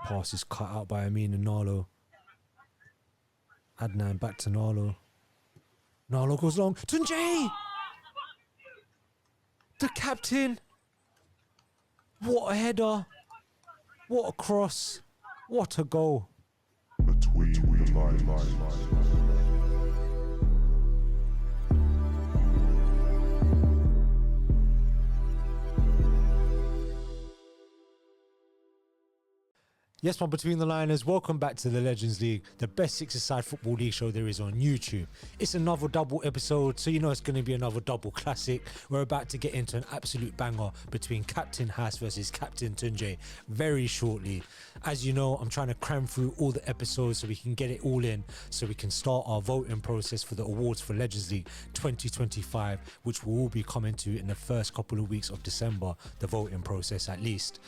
Pass is cut out by Amin and Narlo. Adnan back to Narlo. Narlo goes long. Tuncay! The captain! What a header! What a cross! What a goal! Between the lines. Yes, my Between the Liners, welcome back to the Legends League, the best six-a-side football league show there is on YouTube. It's another double episode, so you know it's going to be another double classic. We're about to get into an absolute banger between Captain Has versus Captain Tuncay very shortly. As you know, I'm trying to cram through all the episodes so we can get it all in, so we can start our voting process for the awards for Legends League 2025, which will all be coming to in the first couple of weeks of December, the voting process at least.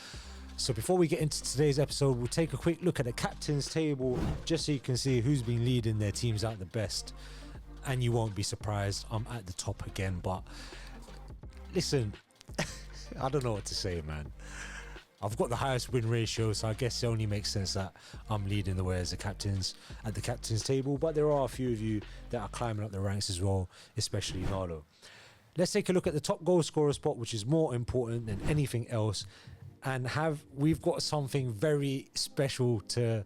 So before we get into today's episode, we'll take a quick look at the captain's table just so you can see who's been leading their teams out the best. And you won't be surprised, I'm at the top again. But listen, I don't know what to say, man. I've got the highest win ratio, so I guess it only makes sense that I'm leading the way as the captains at the captain's table. But there are a few of you that are climbing up the ranks as well, especially Narlo. Let's take a look at the top goal scorer spot, which is more important than anything else. And we've got something very special to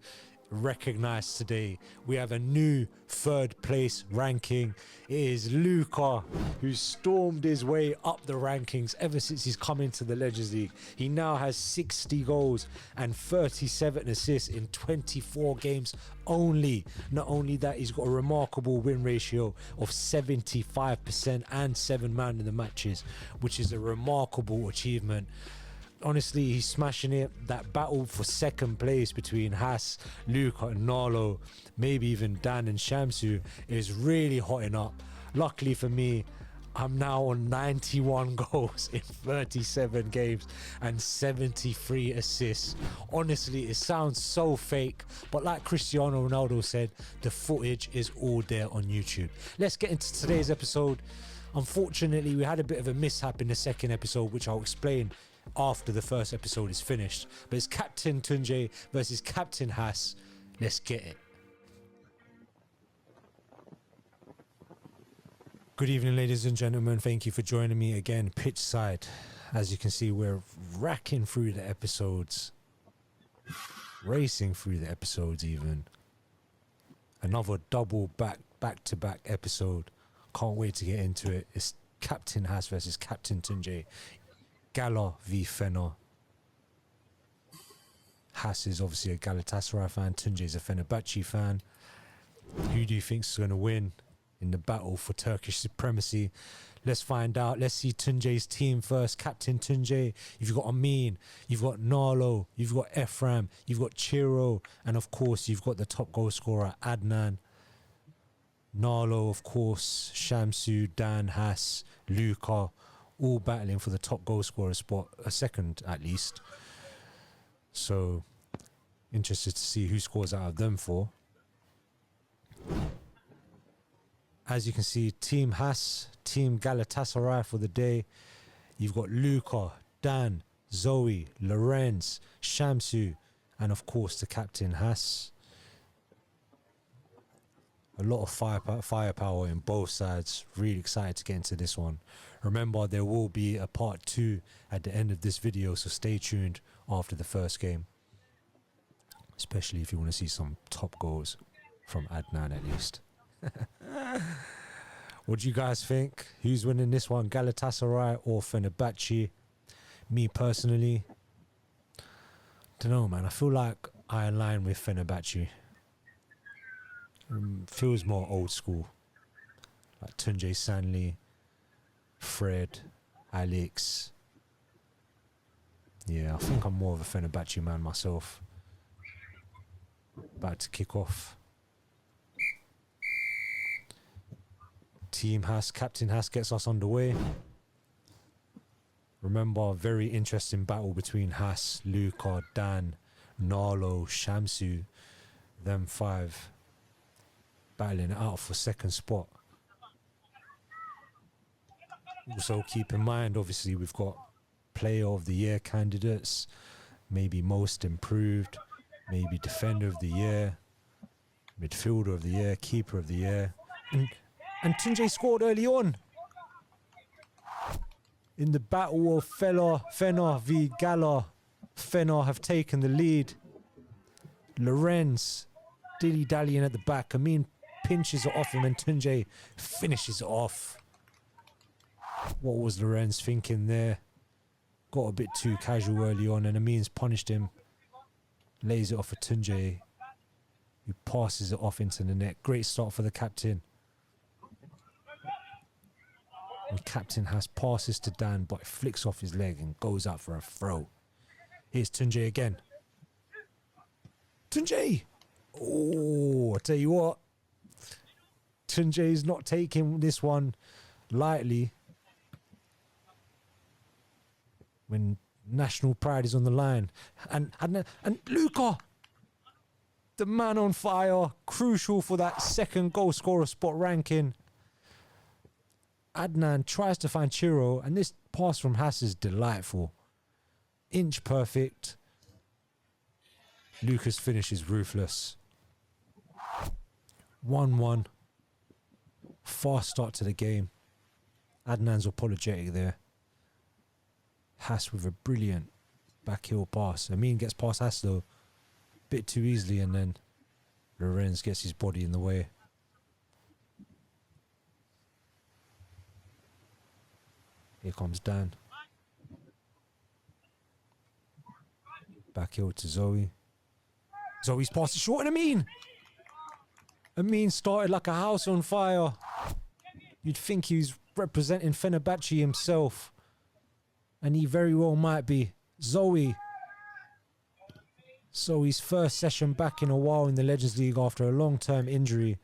recognize today. We have a new third place ranking. It is Luca, who stormed his way up the rankings ever since he's come into the Legends League. He now has 60 goals and 37 assists in 24 games only. Not only that, he's got a remarkable win ratio of 75% and 7 man in the matches, which is a remarkable achievement. Honestly, he's smashing it. That battle for second place between Has, Luca and Narlo, maybe even Dan and Shamsu, is really hotting up. Luckily for me, I'm now on 91 goals in 37 games and 73 assists. Honestly, it sounds so fake, but like Cristiano Ronaldo said, the footage is all there on YouTube. Let's get into today's episode. Unfortunately, we had a bit of a mishap in the second episode, which I'll explain after the first episode is finished. But it's Captain Tuncay versus Captain Has. Let's get it. Good evening, ladies and gentlemen. Thank you for joining me again pitch side. As you can see, we're racking through the episodes, racing through the episodes even. Another double back-to-back episode. Can't wait to get into it. It's Captain Has versus Captain Tuncay. Gala v Fener. Has is obviously a Galatasaray fan. Tuncay is a Fenerbahçe fan. Who do you think is going to win in the battle for Turkish supremacy? Let's find out. Let's see Tuncay's team first. Captain Tuncay, you've got Amin, you've got Narlo, you've got Ephraim, you've got Chiro, and of course you've got the top goal scorer Adnan. Narlo, of course, Shamsu, Dan, Has, Luca, all battling for the top goal scorer spot, a second at least. So, interested to see who scores out of them four. As you can see, Team Has, Team Galatasaray for the day. You've got Luca, Dan, Zoe, Lorenz, Shamsu, and of course the captain Has. A lot of firepower in both sides. Really excited to get into this one. Remember, there will be a part 2 at the end of this video, so stay tuned after the first game. Especially if you want to see some top goals from Adnan at least. What do you guys think? Who's winning this one? Galatasaray or Fenerbahçe? Me personally, don't know, man. I feel like I align with Fenerbahçe. Feels more old school, like Tuncay, Sanli, Fred, Alex. Yeah, I think I'm more of a Fenerbahçe man myself. About to kick off. Team Has, Captain Has gets us underway. Remember, very interesting battle between Has, Luca, Dan, Narlo, Shamsu, them 5 battling it out for second spot. Also keep in mind, obviously we've got player of the year candidates, maybe most improved, maybe defender of the year, midfielder of the year, keeper of the year. And Tuncay scored early on. In the battle of Fener v Gala, Fener have taken the lead. Lorenz dilly-dallying at the back. Amin pinches it off him and Tuncay finishes it off. What was Lorenz thinking there? Got a bit too casual early on and Amin's punished him. Lays it off for Tuncay, who passes it off into the net. Great start for the captain. And captain has passes to Dan, but flicks off his leg and goes out for a throw. Here's Tuncay again. Tuncay! Oh, I tell you what. Tuncay's not taking this one lightly. When national pride is on the line. And Luka, the man on fire, crucial for that second goal scorer spot ranking. Adnan tries to find Chiro, and this pass from Has is delightful. Inch perfect. Lucas finishes ruthless. 1-1. Fast start to the game. Adnan's apologetic there. Has with a brilliant back heel pass. Amin gets past Has though. Bit too easily, and then Lorenz gets his body in the way. Here comes Dan. Back heel to Zoe. Zoe's pass is short, and Amin started like a house on fire. You'd think he's representing Fenerbahçe himself. And he very well might be. Zoe's first session back in a while in the Legends League after a long-term injury.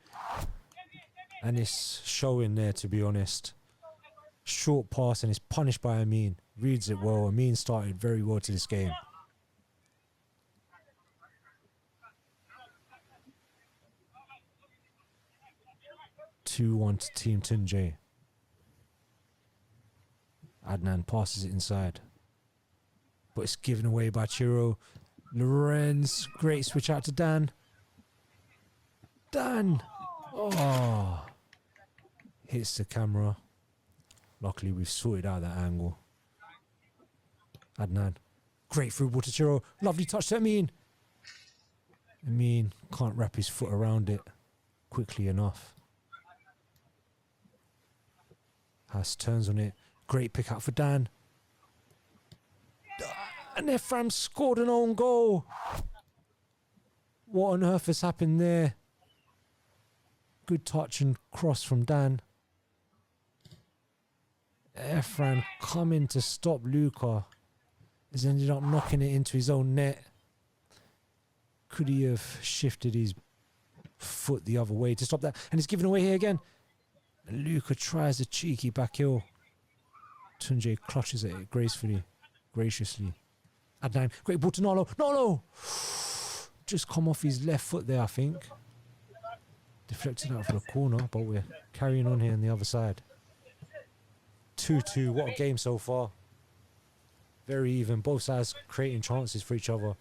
And it's showing there, to be honest. Short pass and is punished by Amin. Reads it well. Amin started very well to this game. (2-1) to Team Tuncay. Adnan passes it inside. But it's given away by Chiro. Lorenz, great switch out to Dan. Dan! Oh! Hits the camera. Luckily we've sorted out that angle. Adnan. Great through ball to Chiro. Lovely touch to Amin. Amin can't wrap his foot around it quickly enough. Has turns on it. Great pick out for Dan. And Ephraim scored an own goal. What on earth has happened there? Good touch and cross from Dan. Ephraim coming to stop Luka. Has ended up knocking it into his own net. Could he have shifted his foot the other way to stop that? And it's given away here again. And Luka tries a cheeky back heel. Tuncay clutches at it graciously. Adnan, great ball to Nolo. Nolo! Just come off his left foot there, I think. Deflected out for the corner, but we're carrying on here on the other side. 2-2, what a game so far. Very even, both sides creating chances for each other.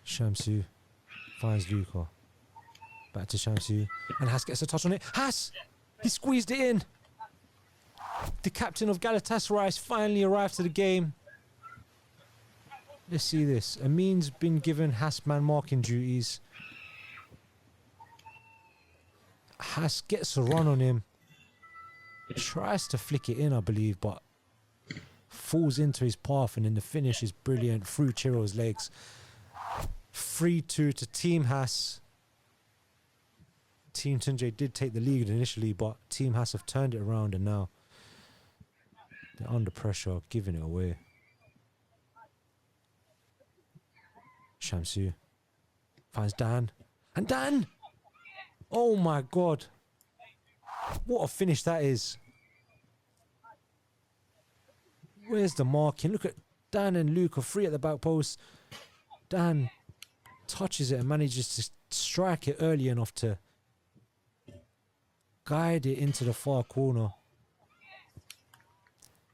Shamsu finds Luka. Back to Shamsu. And Has gets a touch on it. Has! He squeezed it in. The captain of Galatasaray has finally arrived to the game. Let's see this. Amin's been given Has man marking duties. Has gets a run on him. Tries to flick it in, I believe, but falls into his path, and then the finish is brilliant through Chiro's legs. 3-2 to Team Has. Team Tuncay did take the lead initially, but Team Has have turned it around and now they're under pressure, giving it away. Shamsu finds Dan. And Dan! Oh my God. What a finish that is. Where's the marking? Look at Dan and Luke are free at the back post. Dan touches it and manages to strike it early enough to guide it into the far corner.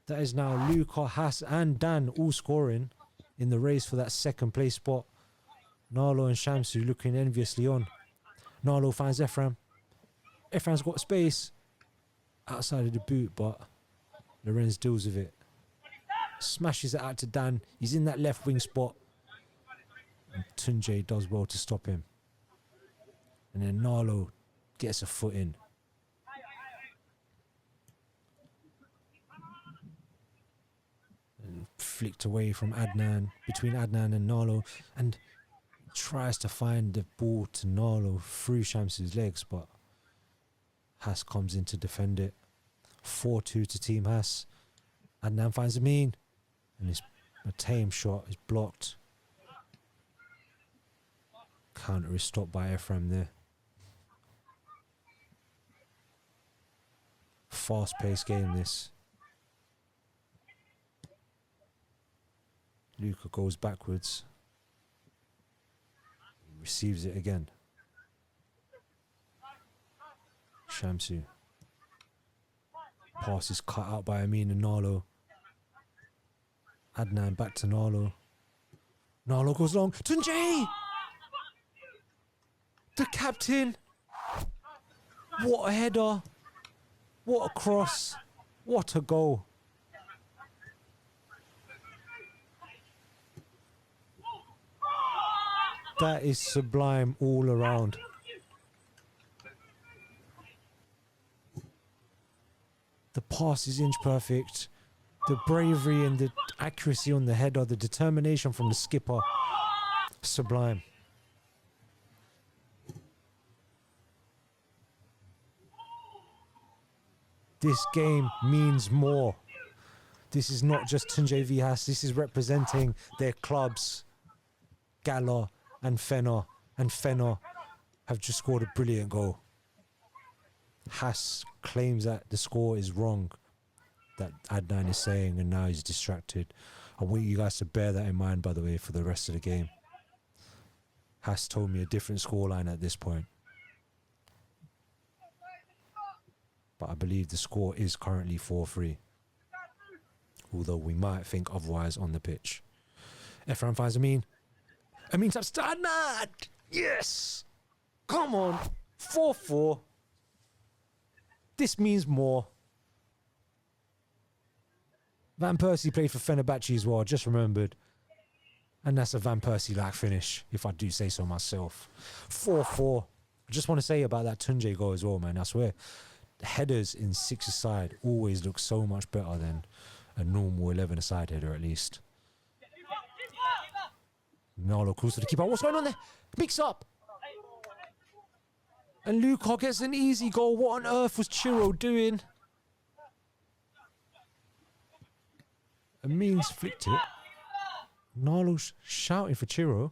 That is now Luka, Has and Dan all scoring. in the race for that second place spot. Narlo and Shamsu looking enviously on. Narlo finds Ephraim. Ephraim's got space outside of the boot, but Lorenz deals with it. Smashes it out to Dan. He's in that left wing spot. And Tuncay does well to stop him. And then Narlo gets a foot in. And flicked away from Adnan, between Adnan and Narlo. And tries to find the ball to Narlo through Shamsu's legs, but Has comes in to defend it. 4-2 to Team Has. Adnan finds Amin. And his tame shot is blocked. Counter is stopped by Ephraim there. Fast-paced game this. Luka goes backwards. He receives it again. Shamsu. Pass is cut out by Amin and Narlo. Adnan back to Narlo. Narlo goes long. Tuncay! The captain! What a header! What a cross! What a goal! That is sublime all around. The pass is inch perfect. The bravery and the accuracy on the header, the determination from the skipper, sublime. This game means more. This is not just Tuncay v Has, this is representing their clubs. Gala and Fener have just scored a brilliant goal. Has claims that the score is wrong, that Adnan is saying, and now he's distracted. I want you guys to bear that in mind, by the way, for the rest of the game. Has told me a different scoreline at this point. But I believe the score is currently 4-3. Although we might think otherwise on the pitch. Ephraim finds Amin. Amin taps to Adnan! Yes! Come on! 4-4. This means more. Van Persie played for Fenerbahçe as well, I just remembered. And that's a Van Persie-like finish, if I do say so myself. 4-4. I just want to say about that Tuncay goal as well, man. I swear, the headers in 6-a-side always look so much better than a normal 11-a-side header, at least. Narlo calls to the keeper. What's going on there? Mix up. And Luka gets an easy goal. What on earth was Chiro doing? Amin's flicked it. Narlo's shouting for Chiro.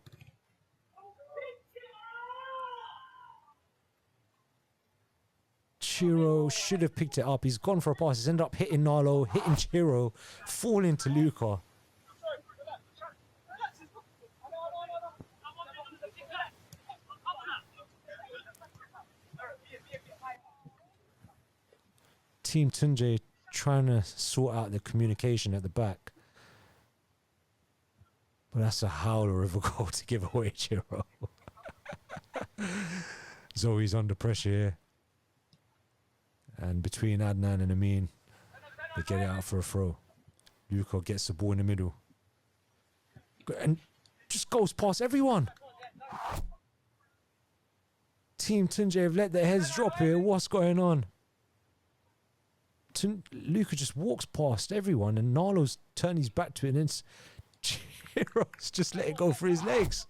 Chiro should have picked it up. He's gone for a pass. He's ended up hitting Narlo, hitting Chiro, falling to Luka. Team Tuncay trying to sort out the communication at the back. But that's a howler of a goal to give away, Chiro. Zoe's under pressure here. And between Adnan and Amin, they get it out for a throw. Luka gets the ball in the middle. And just goes past everyone. Team Tuncay have let their heads drop here. What's going on? Luka just walks past everyone and Narlo's turned his back to it and Chiro's just let it go through his legs.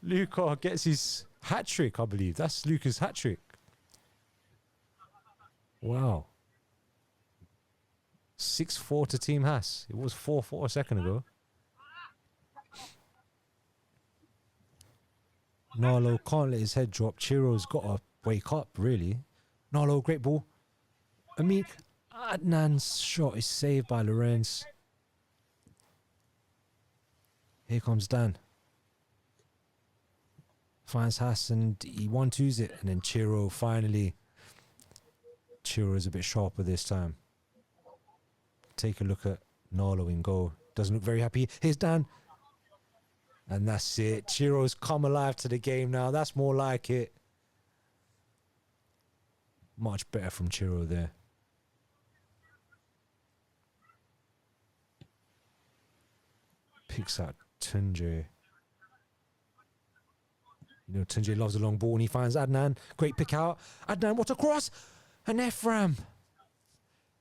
Luka gets his hat-trick, I believe. That's Luka's hat-trick. Wow. 6-4 to Team Has. It was 4-4 a second ago. Narlo can't let his head drop. Chiro's got to wake up, really. Narlo, great ball. I mean, Adnan's shot is saved by Lorenz. Here comes Dan. Finds Has and he 1-2s it. And then Chiro finally. Chiro is a bit sharper this time. Take a look at Narlo in goal. Doesn't look very happy. Here's Dan. And that's it. Chiro's come alive to the game now. That's more like it. Much better from Chiro there. Picks out Tuncay. You know, Tuncay loves a long ball and he finds Adnan. Great pick out. Adnan, what a cross! And Ephraim.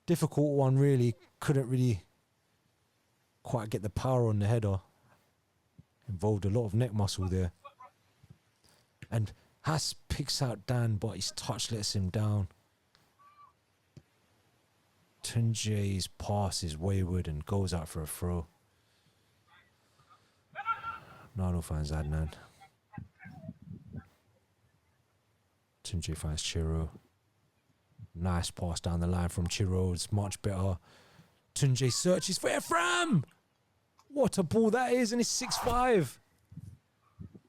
Difficult one, really. Couldn't really quite get the power on the header. Involved a lot of neck muscle there. And Has picks out Dan, but his touch lets him down. Tuncay's pass is wayward and goes out for a throw. Nano finds Adnan. Tuncay finds Chiro. Nice pass down the line from Chiro. It's much better. Tuncay searches for Ephraim. What a ball that is, and it's 6-5.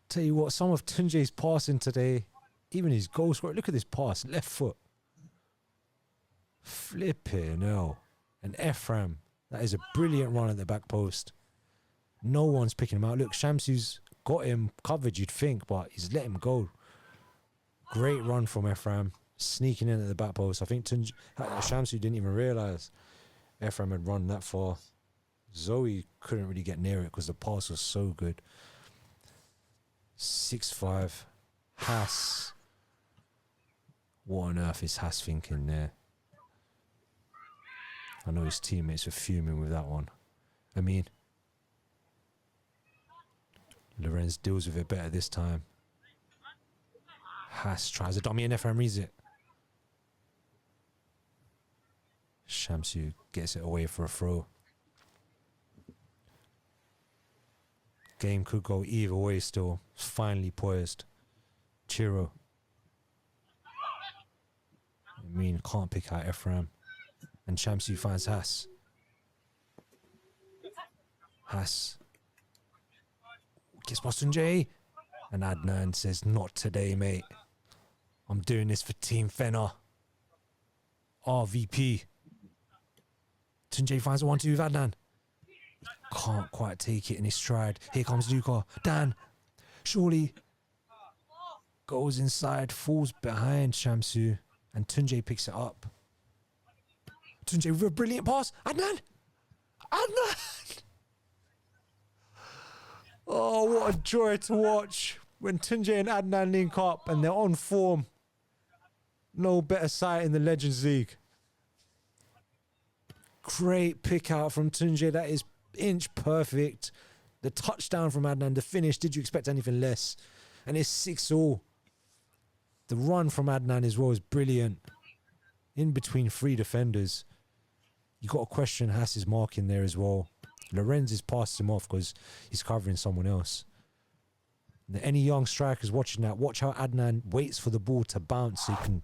Tell you what, some of Tuncay's passing today, even his goal scorer. Look at this pass, left foot. Flipping hell. And Ephraim, that is a brilliant run at the back post. No one's picking him out. Look, Shamsu's got him covered, you'd think, but he's let him go. Great run from Ephraim, sneaking in at the back post. I think Shamsu didn't even realise Ephraim had run that far. Zoe couldn't really get near it because the pass was so good. 6-5. Has. What on earth is Has thinking there? I know his teammates are fuming with that one. I mean, Lorenz deals with it better this time. Has tries a dummy and Ephraim reads it. Shamsu gets it away for a throw. Game could go either way still. Finally poised. Chiro. I mean, can't pick out Ephraim. And Shamsu finds Has. Has. Gets past Tuncay. And Adnan says, not today, mate. I'm doing this for Team Fener. RVP. Tuncay finds a 1-2 with Adnan. Can't quite take it in his stride. Here comes Luca. Dan. Surely. Goes inside. Falls behind Shamsu. And Tuncay picks it up. Tuncay with a brilliant pass. Adnan. Adnan. Oh, what a joy to watch. When Tuncay and Adnan link up and they're on form. No better sight in the Legends League. Great pick out from Tuncay. That is inch perfect. The touchdown from Adnan, the finish. Did you expect anything less? And it's 6-all. The run from Adnan as well is brilliant. In between three defenders. You got to question Has's marking there as well. Lorenz has passed him off because he's covering someone else. Any young strikers watching that, watch how Adnan waits for the ball to bounce so he can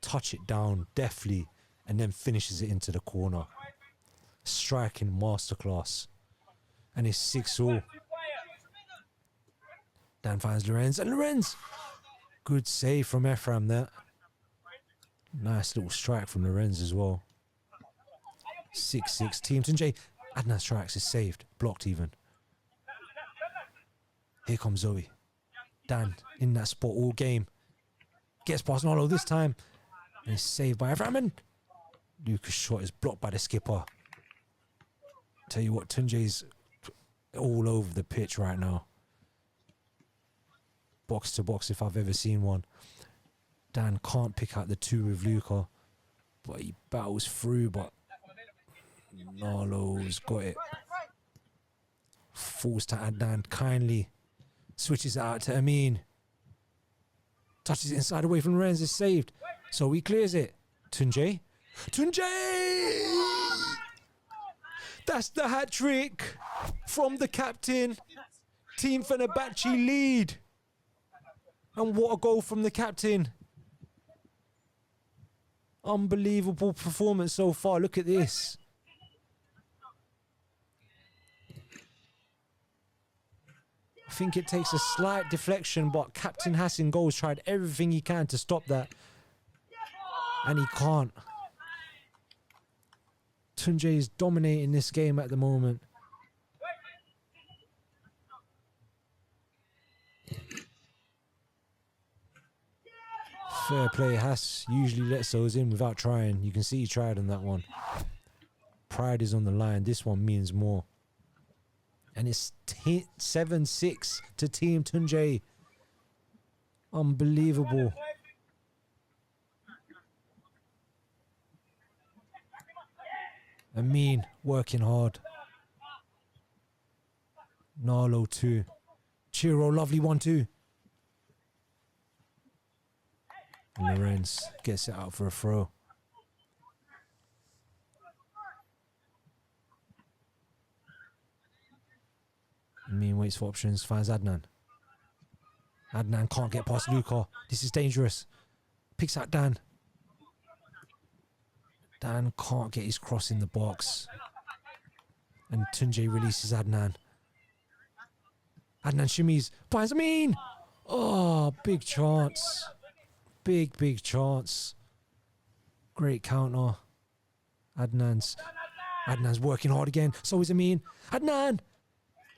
touch it down deftly and then finishes it into the corner. Striking masterclass. And it's 6-all. Dan finds Lorenz. And Lorenz! Good save from Ephraim there. Nice little strike from Lorenz as well. 6-6. Team Tuncay. Adnan strikes is saved. Blocked even. Here comes Zoe. Dan in that spot all game. Gets past Nolo this time. And is saved by Ephraim. Lucas' shot is blocked by the skipper. Tell you what, Tuncay's all over the pitch right now. Box to box if I've ever seen one. Dan can't pick out the two with Luca. But he battles through, but Narlo's got it. Falls to Adnan kindly. Switches it out to Amin. Touches it inside away from Lorenz. Is saved. So he clears it. Tuncay. Tuncay! That's the hat trick from the captain. Team Fenerbahçe lead. And what a goal from the captain. Unbelievable performance so far. Look at this. I think it takes a slight deflection, but Captain Hasan goals tried everything he can to stop that. And he can't. Tuncay is dominating this game at the moment. Fair play. Has usually lets those in without trying. You can see he tried on that one. Pride is on the line. This one means more. And it's 7-6 to Team Tuncay. Unbelievable. Amin working hard. Narlo too. Chiro, lovely 1-2. Lorenz gets it out for a throw. Amin waits for options, finds Adnan. Adnan can't get past Luka. This is dangerous. Picks out Dan. Dan can't get his cross in the box. And Tuncay releases Adnan. Adnan shimmies. Finds Amin. Oh, big chance. Big chance. Great counter. Adnan's working hard again. So is Amin. Adnan.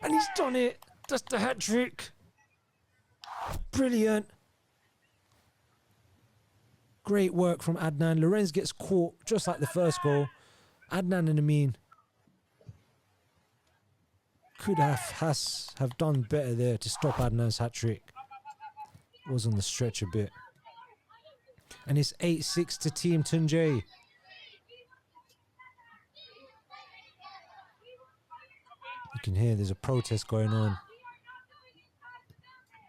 And he's done it. That's the hat trick. Brilliant. Great work from Adnan. Lorenz gets caught just like the first goal. Adnan and Amin could have done better there to stop Adnan's hat trick. Was on the stretch a bit. And it's 8-6 to Team Tuncay. You can hear there's a protest going on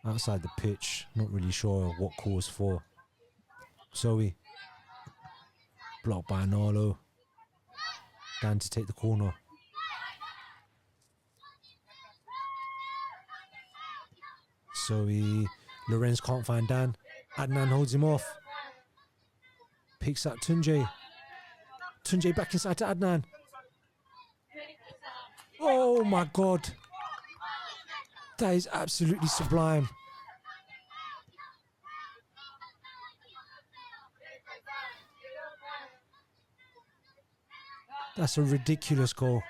outside the pitch. Not really sure what cause for. Zoe. Blocked by Narlo. Dan to take the corner. Zoe. Lorenz can't find Dan. Adnan holds him off. Picks up Tuncay. Tuncay back inside to Adnan. Oh my God. That is absolutely sublime. That's a ridiculous goal.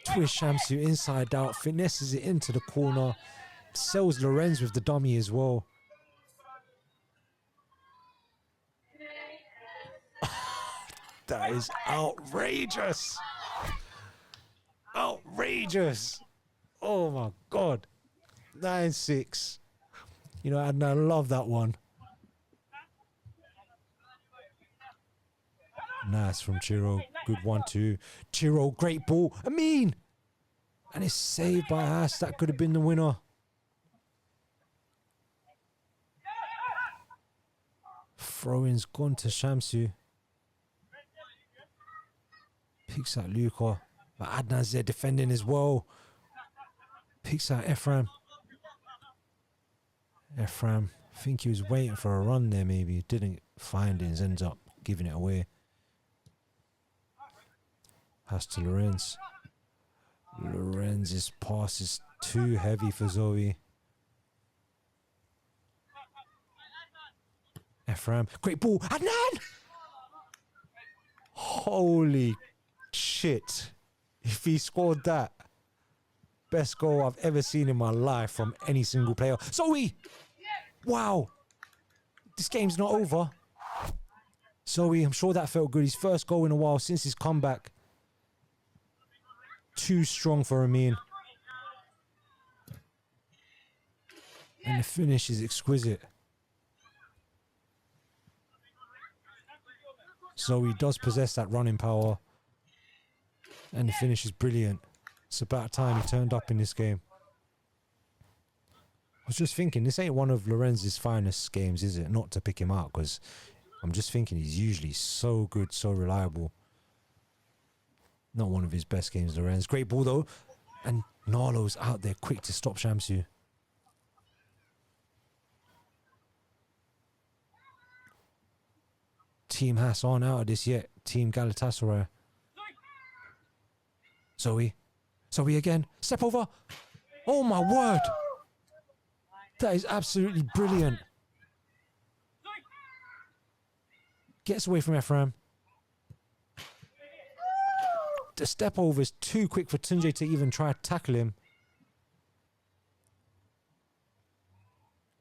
Twist Shamsu inside out, finesses it into the corner. Sells Lorenz with the dummy as well. That is outrageous. Outrageous. Oh my God. 9-6. You know, and I love that one. Nice from Chiro. Good 1-2. Chiro, great ball. Amin. And it's saved by Has. That could have been the winner. Throw-in's gone to Shamsu. Picks out Luka. But Adnan's there defending as well. Picks out Ephraim. Ephraim, I think he was waiting for a run there maybe. Didn't find it and ends up giving it away. Pass to Lorenz. Lorenz's pass is too heavy for Zoe. Ephraim, great ball. Adnan! Holy shit. If he scored that, best goal I've ever seen in my life from any single player. Zoe! Wow. This game's not over. Zoe, I'm sure that felt good. His first goal in a while since his comeback. Too strong for Amin. And the finish is exquisite. Zoe does possess that running power. And the finish is brilliant. It's about time he turned up in this game. I was just thinking, this ain't one of Lorenz's finest games, is it? Not to pick him out, because I'm just thinking he's usually so good, so reliable. Not one of his best games, Lorenz. Great ball, though. And Narlo's out there quick to stop Shamsu. Team Has aren't out of this yet. Team Galatasaray. Zoe. Zoe again. Step over. Oh, my word. That is absolutely brilliant. Gets away from Ephraim. The step over is too quick for Tuncay to even try to tackle him.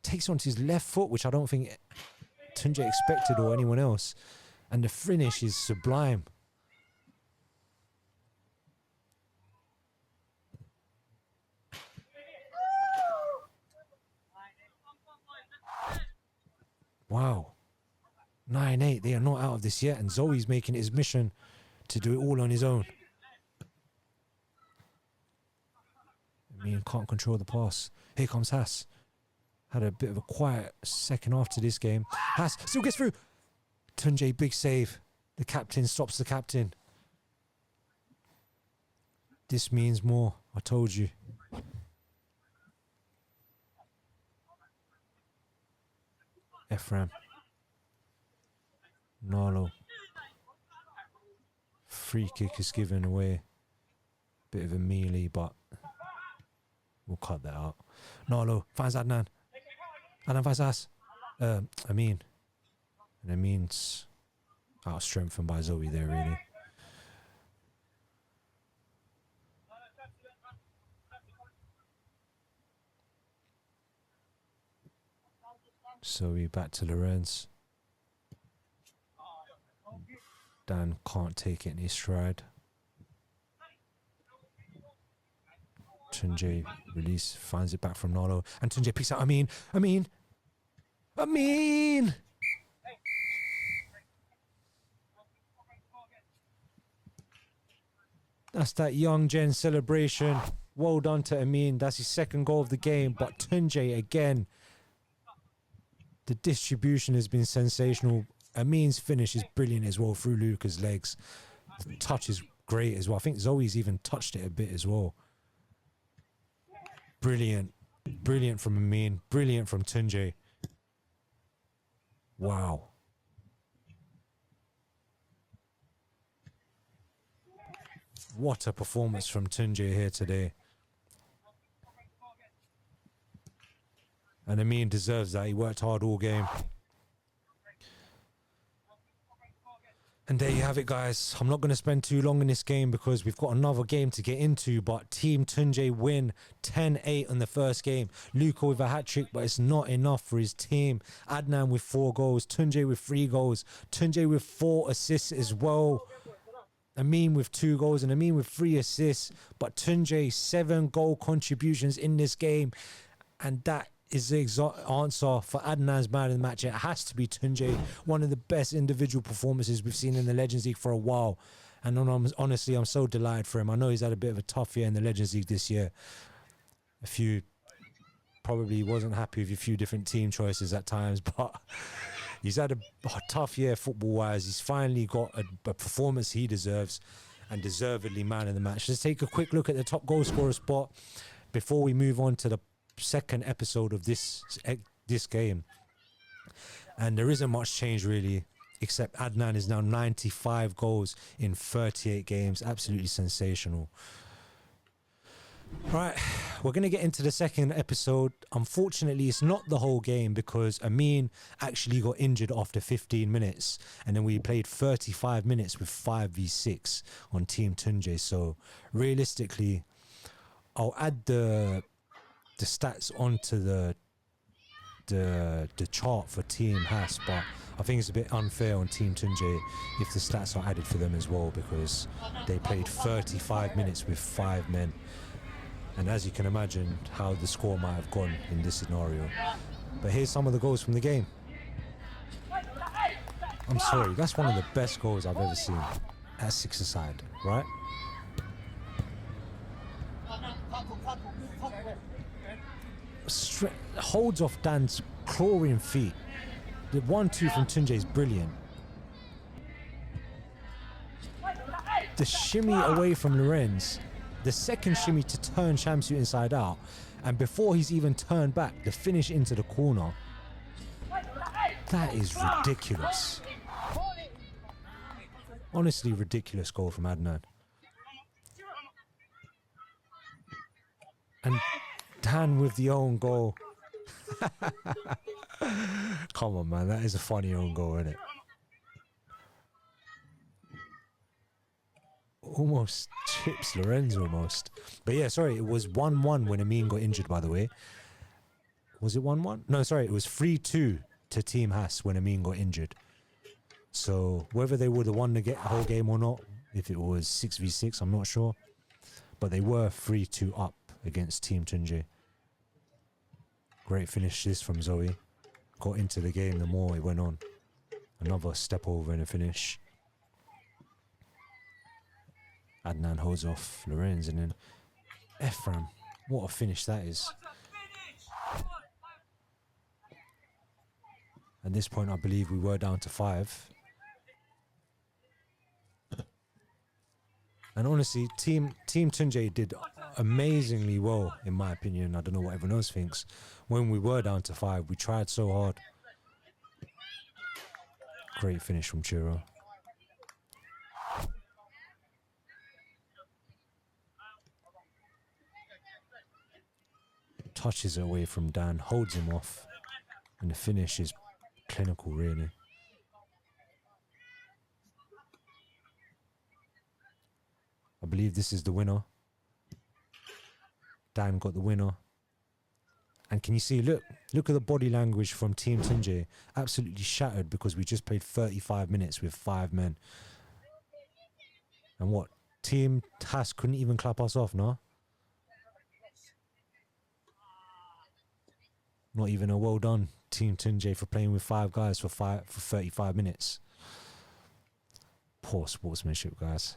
Takes onto his left foot, which I don't think Tuncay expected or anyone else. And the finish is sublime. Wow. 9-8. They are not out of this yet. And Zoe's making it his mission to do it all on his own. I mean, can't control the pass. Here comes Has. Had a bit of a quiet second after this game. Has still gets through. Tuncay, big save. The captain stops the captain. This means more. I told you. Ephraim. Narlo. Free kick is given away. Bit of a melee, but we'll cut that out. Narlo finds Adnan. Adnan finds Has. Amin. And Amin's out strengthened by Zoe there, really. Zoe back to Lorenz. Dan can't take it in his stride. Tuncay release, finds it back from Narlo. And Tuncay picks out Amin. Amin! That's that young gen celebration. Well done to Amin. That's his second goal of the game. But Tuncay again. The distribution has been sensational. Amin's finish is brilliant as well through Luca's legs. The touch is great as well. I think Zoe's even touched it a bit as well. Brilliant. Brilliant from Amin. Brilliant from Tuncay. Wow. What a performance from Tuncay here today. And Amin deserves that. He worked hard all game. And there you have it, guys. I'm not going to spend too long in this game because we've got another game to get into. But Team Tuncay win 10-8 in the first game. Luca with a hat-trick, but it's not enough for his team. Adnan with 4 goals. Tuncay with 3 goals. Tuncay with 4 assists as well. Amin with 2 goals and Amin with 3 assists. But Tuncay, 7 goal contributions in this game. And that is the exact answer for Adnan's man of the match. It has to be Tuncay. One of the best individual performances we've seen in the Legends League for a while. And honestly, I'm so delighted for him. I know he's had a bit of a tough year in the Legends League this year. Probably wasn't happy with a few different team choices at times, but he's had a tough year football-wise. He's finally got a performance he deserves and deservedly man of the match. Let's take a quick look at the top goal scorer spot before we move on to the second episode of this game. And there isn't much change really, except Adnan is now 95 goals in 38 games. Absolutely sensational. Right, we're going to get into the second episode. Unfortunately, it's not the whole game because Amin actually got injured after 15 minutes. And then we played 35 minutes with 5v6 on Team Tuncay. So realistically, I'll add the stats onto the chart for Team Has, but I think it's a bit unfair on Team Tuncay if the stats are added for them as well because they played 35 minutes with 5 men. And as you can imagine how the score might have gone in this scenario. But here's some of the goals from the game. I'm sorry, that's one of the best goals I've ever seen at 6-a-side, right? Holds off Dan's clawing feet. The 1-2 from Tuncay is brilliant. The shimmy away from Lorenz. The second shimmy to turn Shamsu inside out. And before he's even turned back, the finish into the corner. That is ridiculous. Honestly, ridiculous goal from Adnan. And Dan with the own goal. Come on, man. That is a funny own goal, isn't it? almost chips Lorenzo almost. But yeah, sorry, it was 1-1 when Amin got injured, by the way. Was it 1-1? No, sorry, it was 3-2 to Team Has when Amin got injured. So whether they would have won the whole game or not, if it was 6v6, I'm not sure. But they were 3-2 up against Team Tuncay. Great finish this from Zoe. Got into the game the more it went on. Another step over and a finish. Adnan holds off Lorenz and then Ephraim. What a finish that is. At this point, I believe we were down to 5. And honestly, Team Tuncay did amazingly well, in my opinion. I don't know what everyone else thinks. When we were down to 5, we tried so hard. Great finish from Chiro. Touches it away from Dan, holds him off. And the finish is clinical, really. I believe this is the winner. Dan got the winner. And can you see, look at the body language from Team Tuncay. Absolutely shattered because we just played 35 minutes with 5 men. And what? Team Has couldn't even clap us off, no? Not even a well done, Team Tuncay, for playing with 5 guys for 35 minutes. Poor sportsmanship, guys.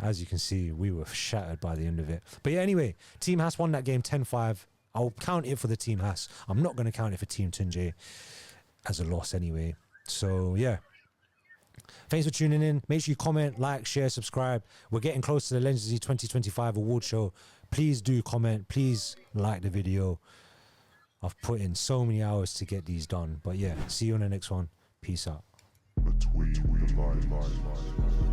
As you can see, we were shattered by the end of it. But yeah, anyway, Team Has won that game 10-5. I'll count it for the Team Has. I'm not going to count it for Team Tuncay as a loss anyway. So yeah. Thanks for tuning in. Make sure you comment, like, share, subscribe. We're getting close to the Legends League 2025 award show. Please do comment. Please like the video. I've put in so many hours to get these done. But yeah, see you on the next one. Peace out. Between the lines.